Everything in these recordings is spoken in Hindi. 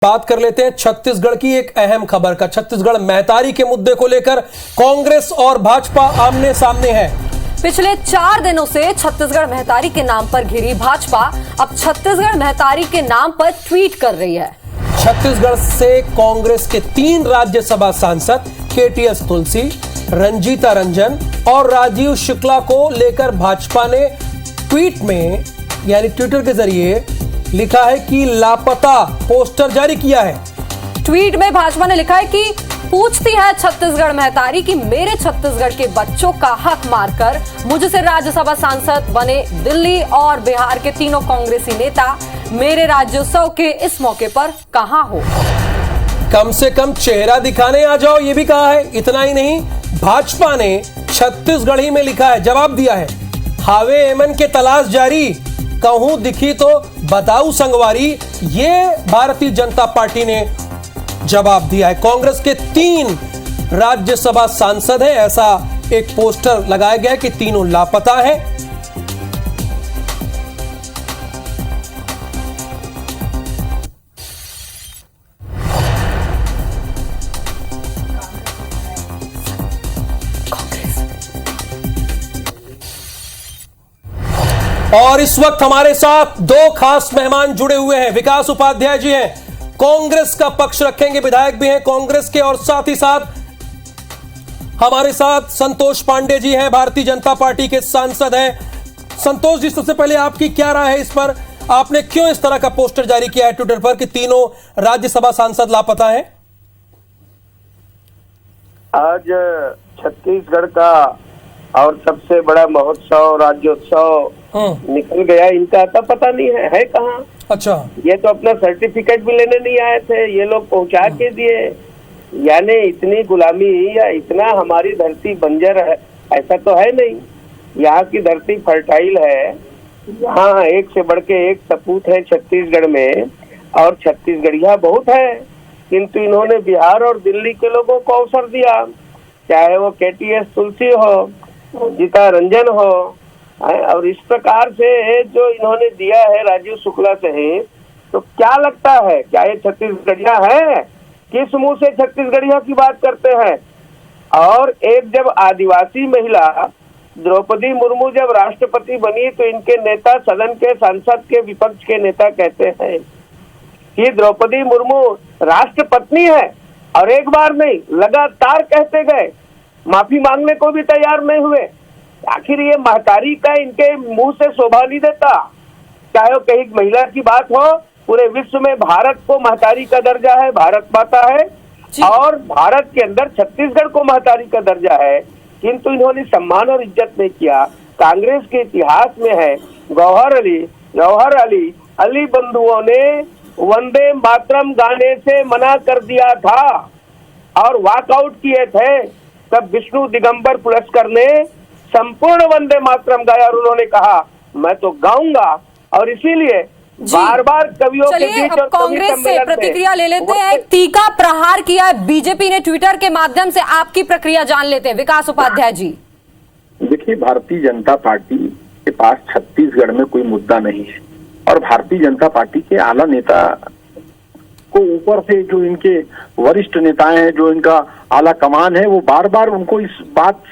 बात कर लेते हैं छत्तीसगढ़ की एक अहम खबर का। छत्तीसगढ़ महतारी के मुद्दे को लेकर कांग्रेस और भाजपा आमने सामने है। पिछले 4 दिनों से छत्तीसगढ़ महतारी के नाम पर घिरी भाजपा अब छत्तीसगढ़ महतारी के नाम पर ट्वीट कर रही है। छत्तीसगढ़ से कांग्रेस के 3 राज्यसभा सांसद केटीएस तुलसी, रंजीता रंजन और राजीव शुक्ला को लेकर भाजपा ने ट्वीट में यानी ट्विटर के जरिए लिखा है कि लापता पोस्टर जारी किया है। ट्वीट में भाजपा ने लिखा है कि पूछती है छत्तीसगढ़ महतारी कि मेरे छत्तीसगढ़ के बच्चों का हक मारकर मुझसे राज्यसभा सांसद बने दिल्ली और बिहार के तीनों कांग्रेसी नेता मेरे राज्योत्सव के इस मौके पर कहां हो। कम से कम चेहरा दिखाने आ जाओ, ये भी कहा है। इतना ही नहीं, भाजपा ने छत्तीसगढ़ी में लिखा है, जवाब दिया है, हावे एमन के तलाश जारी, कहूं दिखी तो बताऊं संगवारी। ये भारतीय जनता पार्टी ने जवाब दिया है। कांग्रेस के 3 राज्यसभा सांसद हैं, ऐसा एक पोस्टर लगाया गया है कि तीनों लापता हैं। और इस वक्त हमारे साथ 2 खास मेहमान जुड़े हुए हैं। विकास उपाध्याय जी हैं, कांग्रेस का पक्ष रखेंगे, विधायक भी हैं कांग्रेस के, और साथ ही साथ हमारे साथ संतोष पांडे जी हैं, भारतीय जनता पार्टी के सांसद हैं। संतोष जी, सबसे पहले आपकी क्या राय है इस पर? आपने क्यों इस तरह का पोस्टर जारी किया है ट्विटर पर कि तीनों राज्यसभा सांसद लापता हैं? आज छत्तीसगढ़ का और सबसे बड़ा महोत्सव राज्योत्सव निकल गया, इनका तो पता नहीं है कहाँ। अच्छा, ये तो अपना सर्टिफिकेट भी लेने नहीं आए थे, ये लोग पहुंचा के दिए। यानी इतनी गुलामी या इतना हमारी धरती बंजर है ऐसा तो है नहीं। यहाँ की धरती फर्टाइल है, यहाँ एक से बढ़ के एक सपूत है छत्तीसगढ़ में, और छत्तीसगढ़िया बहुत है, किंतु इन्होंने बिहार और दिल्ली के लोगों को अवसर दिया, चाहे वो केटीएस तुलसी हो, रंजीता रंजन हो, और इस प्रकार से जो इन्होंने दिया है राजीव शुक्ला सहित, तो क्या लगता है क्या ये छत्तीसगढ़िया है? किस मुंह से छत्तीसगढ़िया की बात करते हैं? और एक जब आदिवासी महिला द्रौपदी मुर्मू जब राष्ट्रपति बनी तो इनके नेता सदन के सांसद के विपक्ष के नेता कहते हैं कि द्रौपदी मुर्मू राष्ट्रपत्नी है, और एक बार नहीं लगातार कहते गए, माफी मांगने को भी तैयार नहीं हुए। आखिर ये महतारी का इनके मुंह से शोभा नहीं देता। चाहे वो कहीं महिला की बात हो, पूरे विश्व में भारत को महतारी का दर्जा है, भारत माता है, और भारत के अंदर छत्तीसगढ़ को महतारी का दर्जा है, किंतु इन्होंने सम्मान और इज्जत नहीं किया। कांग्रेस के इतिहास में है, गौहर अली बंधुओं ने वंदे मातरम गाने से मना कर दिया था और वॉकआउट किए थे, तब विष्णु दिगंबर पुरस्कार ने संपूर्ण वंदे मातरम गाया और उन्होंने कहा मैं तो गाऊंगा। और इसीलिए बार बार कवियों के बीच और कांग्रेस से प्रतिक्रिया ले लेते हैं। एक तीखा प्रहार किया है बीजेपी ने ट्विटर के माध्यम से, आपकी प्रक्रिया जान लेते हैं विकास उपाध्याय जी। देखिए, भारतीय जनता पार्टी के पास छत्तीसगढ़ में कोई मुद्दा नहीं है, और भारतीय जनता पार्टी के आला नेता को ऊपर से जो इनके वरिष्ठ नेताएं हैं, जो इनका आला कमान है, वो बार बार उनको इस बात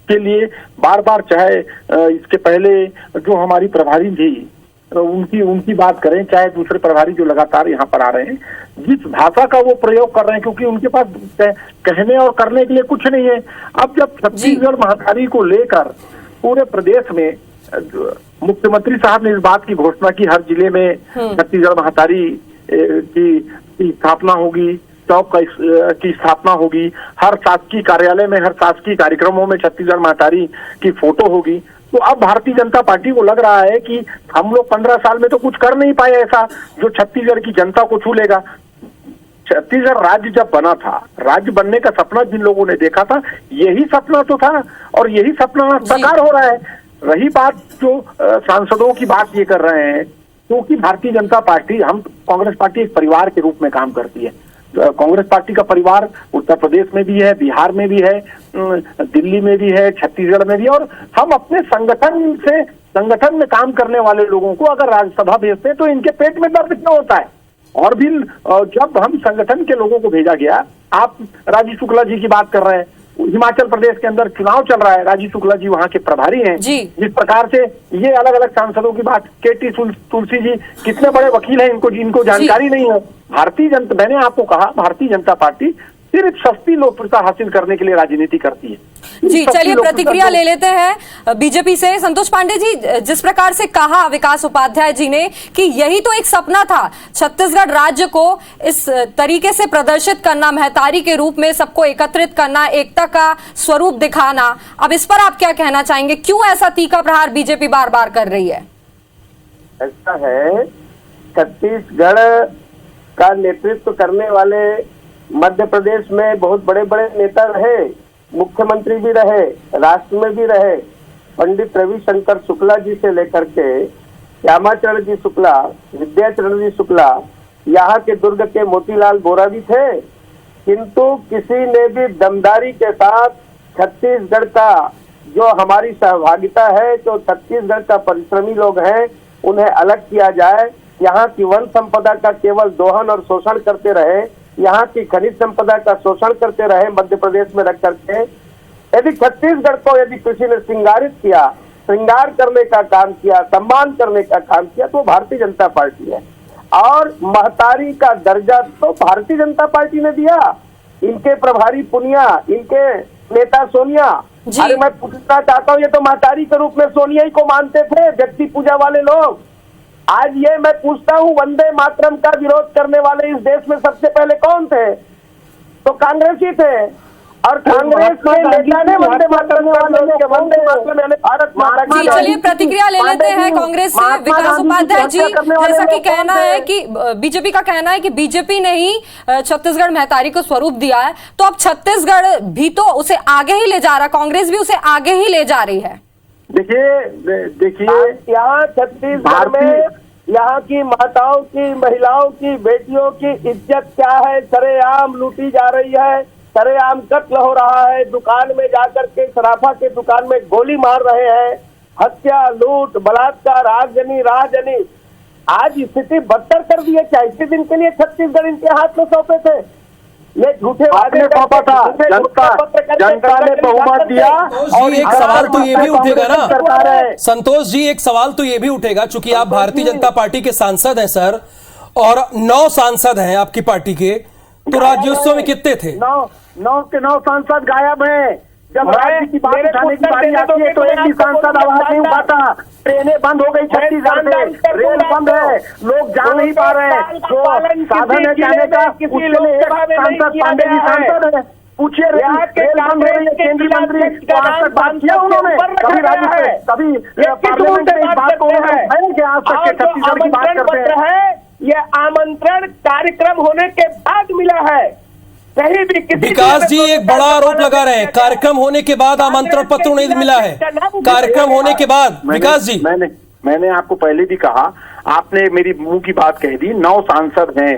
के लिए चाहे इसके पहले जो हमारी प्रभारी थी उनकी बात करें, चाहे दूसरे प्रभारी जो लगातार यहाँ पर आ रहे हैं, जिस भाषा का वो प्रयोग कर रहे हैं, क्योंकि उनके पास कहने और करने के लिए कुछ नहीं है। अब जब छत्तीसगढ़ महतारी को लेकर पूरे प्रदेश में मुख्यमंत्री साहब ने इस बात की घोषणा की, हर जिले में छत्तीसगढ़ महतारी की स्थापना होगी, चौक की स्थापना होगी, हर शासकीय कार्यालय में, हर शासकीय कार्यक्रमों में छत्तीसगढ़ महतारी की फोटो होगी। तो अब भारतीय जनता पार्टी को लग रहा है कि हम लोग 15 साल में तो कुछ कर नहीं पाए ऐसा जो छत्तीसगढ़ की जनता को छू लेगा। छत्तीसगढ़ राज्य जब बना था, राज्य बनने का सपना जिन लोगों ने देखा था, यही सपना तो था, और यही सपना साकार हो रहा है। रही बात जो सांसदों की बात ये कर रहे हैं, क्योंकि भारतीय जनता पार्टी, हम कांग्रेस पार्टी एक परिवार के रूप में काम करती है। कांग्रेस पार्टी का परिवार उत्तर प्रदेश में भी है, बिहार में भी है, दिल्ली में भी है, छत्तीसगढ़ में भी है, और हम अपने संगठन में काम करने वाले लोगों को अगर राज्यसभा भेजते हैं तो इनके पेट में दर्द क्यों होता है? और भी जब हम संगठन के लोगों को भेजा गया, आप राजीव शुक्ला जी की बात कर रहे हैं, हिमाचल प्रदेश के अंदर चुनाव चल रहा है, राजीव शुक्ला जी वहां के प्रभारी हैं। जिस प्रकार से ये अलग अलग सांसदों की बात, केटी तुलसी जी कितने बड़े वकील हैं, इनको जानकारी नहीं है। भारतीय जनता, मैंने आपको कहा, भारतीय जनता पार्टी सिर्फ सस्ती लोकप्रियता हासिल करने के लिए राजनीति करती है। जी चलिए प्रतिक्रिया ले लेते हैं बीजेपी से। संतोष पांडे जी, जिस प्रकार से कहा विकास उपाध्याय जी ने कि यही तो एक सपना था, छत्तीसगढ़ राज्य को इस तरीके से प्रदर्शित करना, महतारी के रूप में सबको एकत्रित करना, एकता का स्वरूप दिखाना, अब इस पर आप क्या कहना चाहेंगे? क्यों ऐसा तीखा प्रहार बीजेपी बार बार कर रही है? ऐसा है, छत्तीसगढ़ का नेतृत्व करने वाले मध्य प्रदेश में बहुत बड़े बड़े नेता रहे, मुख्यमंत्री भी रहे, राष्ट्र में भी रहे। पंडित रविशंकर शुक्ला जी से लेकर के श्यामाचरण जी शुक्ला, विद्याचरण जी शुक्ला, यहाँ के दुर्ग के मोतीलाल बोरा भी थे, किंतु किसी ने भी दमदारी के साथ छत्तीसगढ़ का जो हमारी सहभागिता है, जो छत्तीसगढ़ का परिश्रमी लोग हैं, उन्हें अलग किया जाए। यहाँ की वन संपदा का केवल दोहन और शोषण करते रहे, यहाँ की खनिज संपदा का शोषण करते रहे मध्य प्रदेश में रख करके। यदि छत्तीसगढ़ को यदि किसी ने श्रृंगारित किया, श्रृंगार करने का काम किया, सम्मान करने का काम किया, तो भारतीय जनता पार्टी है। और महतारी का दर्जा तो भारतीय जनता पार्टी ने दिया। इनके प्रभारी पुनिया, इनके नेता सोनिया, अरे मैं पूछना चाहता हूँ, ये तो महतारी के रूप में सोनिया ही को मानते थे, व्यक्ति पूजा वाले लोग। आज ये मैं पूछता हूँ, वंदे मातरम का विरोध करने वाले इस देश में सबसे पहले कौन थे? तो कांग्रेस ही थे। और कांग्रेस के नेता ने वंदे मातरम भारत माता की। जी चलिए प्रतिक्रिया ले लेते हैं कांग्रेस से। विकास उपाध्याय जी, जैसा कि कहना है कि बीजेपी का कहना है कि बीजेपी ने ही छत्तीसगढ़ महतारी को स्वरूप दिया है, तो अब छत्तीसगढ़ भी तो उसे आगे ही ले जा रहा, कांग्रेस भी उसे आगे ही ले जा रही है। देखिए यहाँ छत्तीसगढ़ में यहाँ की माताओं की, महिलाओं की, बेटियों की इज्जत क्या है? सरेआम लूटी जा रही है, सरेआम कत्ल हो रहा है, दुकान में जाकर के सराफा के दुकान में गोली मार रहे हैं, हत्या, लूट, बलात्कार, आगजनी, राहजनी। आज स्थिति बदतर कर दी है। क्या इसी दिन के लिए छत्तीसगढ़ इनके हाथ में सौंपे थे? ये झूठे वादे सौंपा था, जनता ने बहुमत दिया। और एक सवाल तो ये भी उठेगा ना संतोष जी, एक सवाल तो ये भी उठेगा, चूंकि आप भारतीय जनता पार्टी के सांसद हैं सर, और 9 सांसद हैं आपकी पार्टी के, तो राज्योत्सव में कितने थे? 9 सांसद गायब हैं। जब राज्य की बात उठाने की बारी आती है तो एक भी सांसद आवाज नहीं उठाता। ट्रेनें बंद हो गई छत्तीसगढ़ में, रेल बंद है, लोग जा नहीं पा रहे हैं। जो साधन है जाने का, उसके लिए एक सांसद पांडे जी सांसद है। पूछिए रेल बंद हो रही है, केंद्रीय मंत्री आज तक बात किया उन्होंने? कभी राज्य से, कभी पार्लियामेंट में इस बात को आज तक के छत्तीसगढ़ की बात करते हैं। ये आमंत्रण कार्यक्रम होने के बाद मिला है। कहीं भी किसी विकास जी एक बड़ा आरोप लगा रहे हैं, कार्यक्रम होने के बाद आमंत्रण पत्र नहीं मिला है। कार्यक्रम होने के बाद विकास जी, मैंने आपको पहले भी कहा, आपने मेरी मुंह की बात कह दी। 9 सांसद हैं।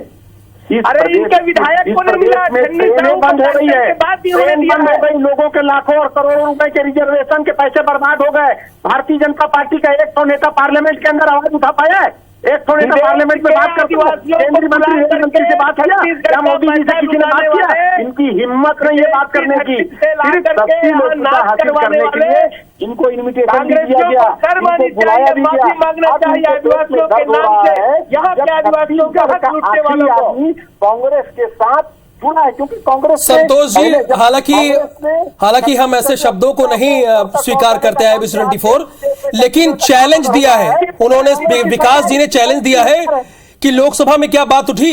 अरे इनके विधायक को नहीं मिला, ट्रेनें बंद हो रही है, ट्रेन बंद हो गई, लोगों के लाखों और करोड़ों रुपए के रिजर्वेशन के पैसे बर्बाद हो गए। भारतीय जनता पार्टी का एक तो नेता पार्लियामेंट के अंदर आवाज उठा पाया है? एक थोड़े तो पार्लियामेंट में बात करती है, केंद्रीय मंत्री से बात किया या मोदी जी से किसी ने बात किया? इनकी हिम्मत नहीं है बात करने की। सिर्फ सस्ती लोकप्रियता हासिल करने के लिए इनको इन्विटेशन भी दिया गया, इनको बुलाया भी गया। कांग्रेस के साथ जुड़ा है, क्योंकि कांग्रेस संतोष जी, हालांकि हम ऐसे शब्दों को नहीं स्वीकार करते हैं IBC 24, लेकिन चैलेंज दिया है उन्होंने, विकास जी ने चैलेंज दिया है कि लोकसभा में क्या बात उठी,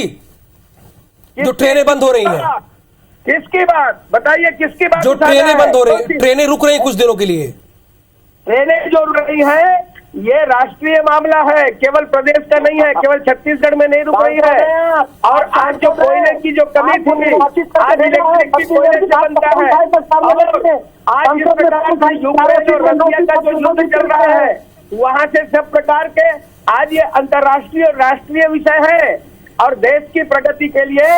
जो ट्रेनें बंद हो रही हैं। किसकी बात बताइए? किसकी बात? जो ट्रेनें बंद हो रही हैं, ट्रेनें रुक रही हैं कुछ दिनों के लिए। ट्रेनें जो रुक रही हैं, ये राष्ट्रीय मामला है, केवल प्रदेश का नहीं है, केवल छत्तीसगढ़ में नहीं रुक रही है। और आज जो कोयले की जो कमी थी, आज इलेक्ट्रिक की कोयले से बनता है। आज इस प्रकार का यूक्रेन और रशिया का जो युद्ध चल रहा है, वहां से सब प्रकार के आज ये अंतर्राष्ट्रीय और राष्ट्रीय विषय है। और देश की प्रगति के लिए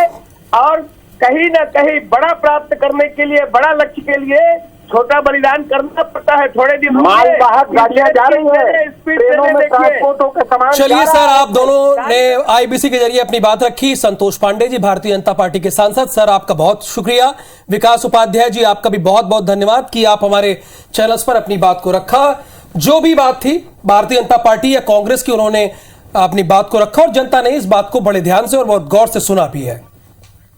और कहीं न कहीं बड़ा प्राप्त करने के लिए, बड़ा लक्ष्य के लिए छोटा बलिदान करना पड़ता है। थोड़े दिन मालवाहक गाड़ियां जा रही है, स्पीड ट्रेनों में ट्रांसपोर्टों के सामान चलिए जा सर, रहा है। आप दोनों ने आईबीसी के जरिए अपनी बात रखी। संतोष पांडे जी, भारतीय जनता पार्टी के सांसद, सर आपका बहुत शुक्रिया। विकास उपाध्याय जी, आपका भी बहुत बहुत धन्यवाद कि आप हमारे चैनल्स पर अपनी बात को रखा। जो भी बात थी भारतीय जनता पार्टी या कांग्रेस की, उन्होंने अपनी बात को रखा और जनता ने इस बात को बड़े ध्यान से और बहुत गौर से सुना भी है।